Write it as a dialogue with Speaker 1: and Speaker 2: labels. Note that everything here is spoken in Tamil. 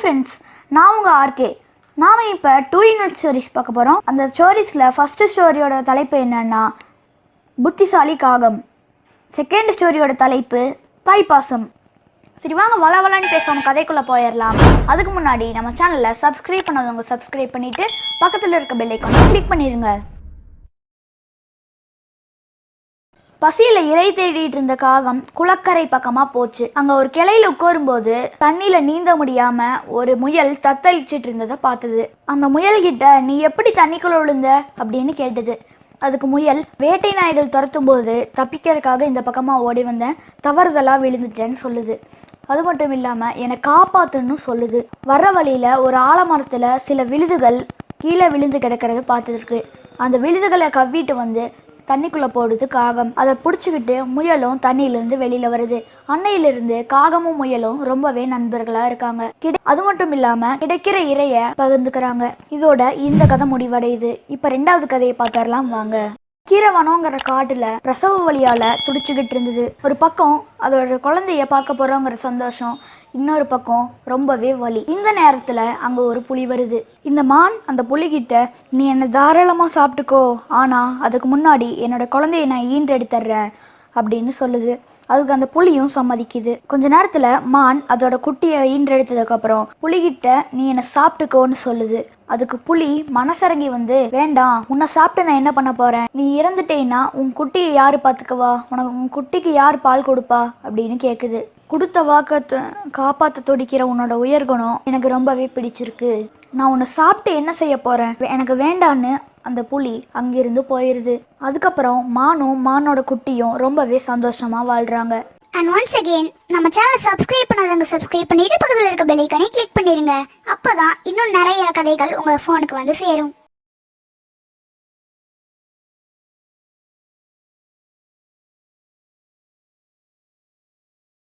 Speaker 1: ஃப்ரெண்ட்ஸ், நான் உங்கள் ஆர்கே. நாம் இப்போ 2 in 1 ஸ்டோரிஸ் பார்க்க போகிறோம். அந்த ஸ்டோரிஸில் ஃபஸ்ட்டு ஸ்டோரியோட தலைப்பு என்னன்னா புத்திசாலி காகம். செகண்ட் ஸ்டோரியோட தலைப்பு தாய்ப்பாசம். சரி வாங்க வளவலன்னு பேசாமல் கதைக்குள்ளே போயிடலாம். அதுக்கு முன்னாடி நம்ம சேனலில் சப்ஸ்கிரைப் பண்ணாதவங்க சப்ஸ்கிரைப் பண்ணிவிட்டு பக்கத்தில் இருக்க பெல் ஐக்கானை கிளிக் பண்ணிடுங்க. பசியில இறை தேடிட்டு இருந்த காகம் குளக்கரை பக்கமா போச்சு. அங்க ஒரு கிளையில உட்காரும்போது தண்ணியில நீந்த முடியாம ஒரு முயல் தத்தளிச்சிட்டு இருந்ததை பார்த்தது. அந்த முயல் கிட்ட நீ எப்படி தண்ணிக்குள்ள விழுந்த அப்படின்னு கேட்டது. அதுக்கு முயல் வேட்டை நாய்கள் துரத்தும் போது தப்பிக்கிறதுக்காக இந்த பக்கமா ஓடி வந்தேன், தவறுதலா விழுந்துட்டேன்னு சொல்லுது. அது மட்டும் இல்லாம என்னை காப்பாத்துன்னு சொல்லுது. வர்ற வழியில ஒரு ஆலமரத்துல சில விழுதுகள் கீழே விழுந்து கிடக்கிறது பார்த்துருக்கு. அந்த விழுதுகளை கவ்விட்டு வந்து தண்ணிக்குள்ளே போடுது காகம். அதை பிடிச்சிக்கிட்டு முயலும் தண்ணியிலிருந்து வெளியில் வருது. அன்னையிலிருந்து காகமும் முயலும் ரொம்பவே நண்பர்களாக இருக்காங்க. அது மட்டும் இல்லாமல் கிடைக்கிற இறைய பகிர்ந்துக்கிறாங்க. இதோட இந்த கதை முடிவடையுது. இப்போ 2வது கதையை பார்த்துடலாம் வாங்க. கீரவனோங்கிற காட்டுல பிரசவ வலியால துடிச்சுக்கிட்டு இருந்தது. ஒரு பக்கம் அதோட குழந்தைய பார்க்க போறோங்கிற சந்தோஷம், இன்னொரு பக்கம் ரொம்பவே வலி. இந்த நேரத்துல அங்க ஒரு புலி வருது. இந்த மான் அந்த புலிகிட்ட நீ என்னை தாராளமா சாப்பிட்டுக்கோ, ஆனா அதுக்கு முன்னாடி என்னோட குழந்தைய நான் ஈன்றெடுத்துறேன் அப்படின்னு சொல்லுது. அதுக்கு அந்த புலியும் சம்மதிக்குது. கொஞ்ச நேரத்துல மான் அதோட குட்டியை ஈன்றெடுத்ததுக்கு அப்புறம் புலிகிட்ட நீ என்னை சாப்பிட்டுக்கோன்னு சொல்லுது. அதுக்கு புலி மனசரங்கி வந்து வேண்டாம், உன்னை சாப்பிட்டு நான் என்ன பண்ண போறேன், நீ இறந்துட்டேன்னா உன் குட்டியை யாரு பாத்துக்குவா, உன் குட்டிக்கு யார் பால் கொடுப்பா அப்படின்னு கேக்குது. கொடுத்த வாக்க காப்பாற்ற துடிக்கிற உன்னோட உயர்குணம் எனக்கு ரொம்பவே பிடிச்சிருக்கு. நான் உன்னை சாப்பிட்டு என்ன செய்ய போறேன், எனக்கு வேண்டான்னு அந்த புலி அங்கிருந்து போயிருது. அதுக்கப்புறம் மானும் மானோட குட்டியும் ரொம்பவே சந்தோஷமா வாழ்றாங்க.
Speaker 2: And once again, நம்ம சேனலை சப்ஸ்கிரைப் பண்ணாதவங்க சப்ஸ்கிரைப் பண்ணிட்டு பக்கத்தில் இருக்க பெல் ஐகானை கிளிக் பண்ணிருங்க. அப்பதான் இன்னும் நிறைய கதைகள் உங்க போனுக்கு வந்து சேரும்.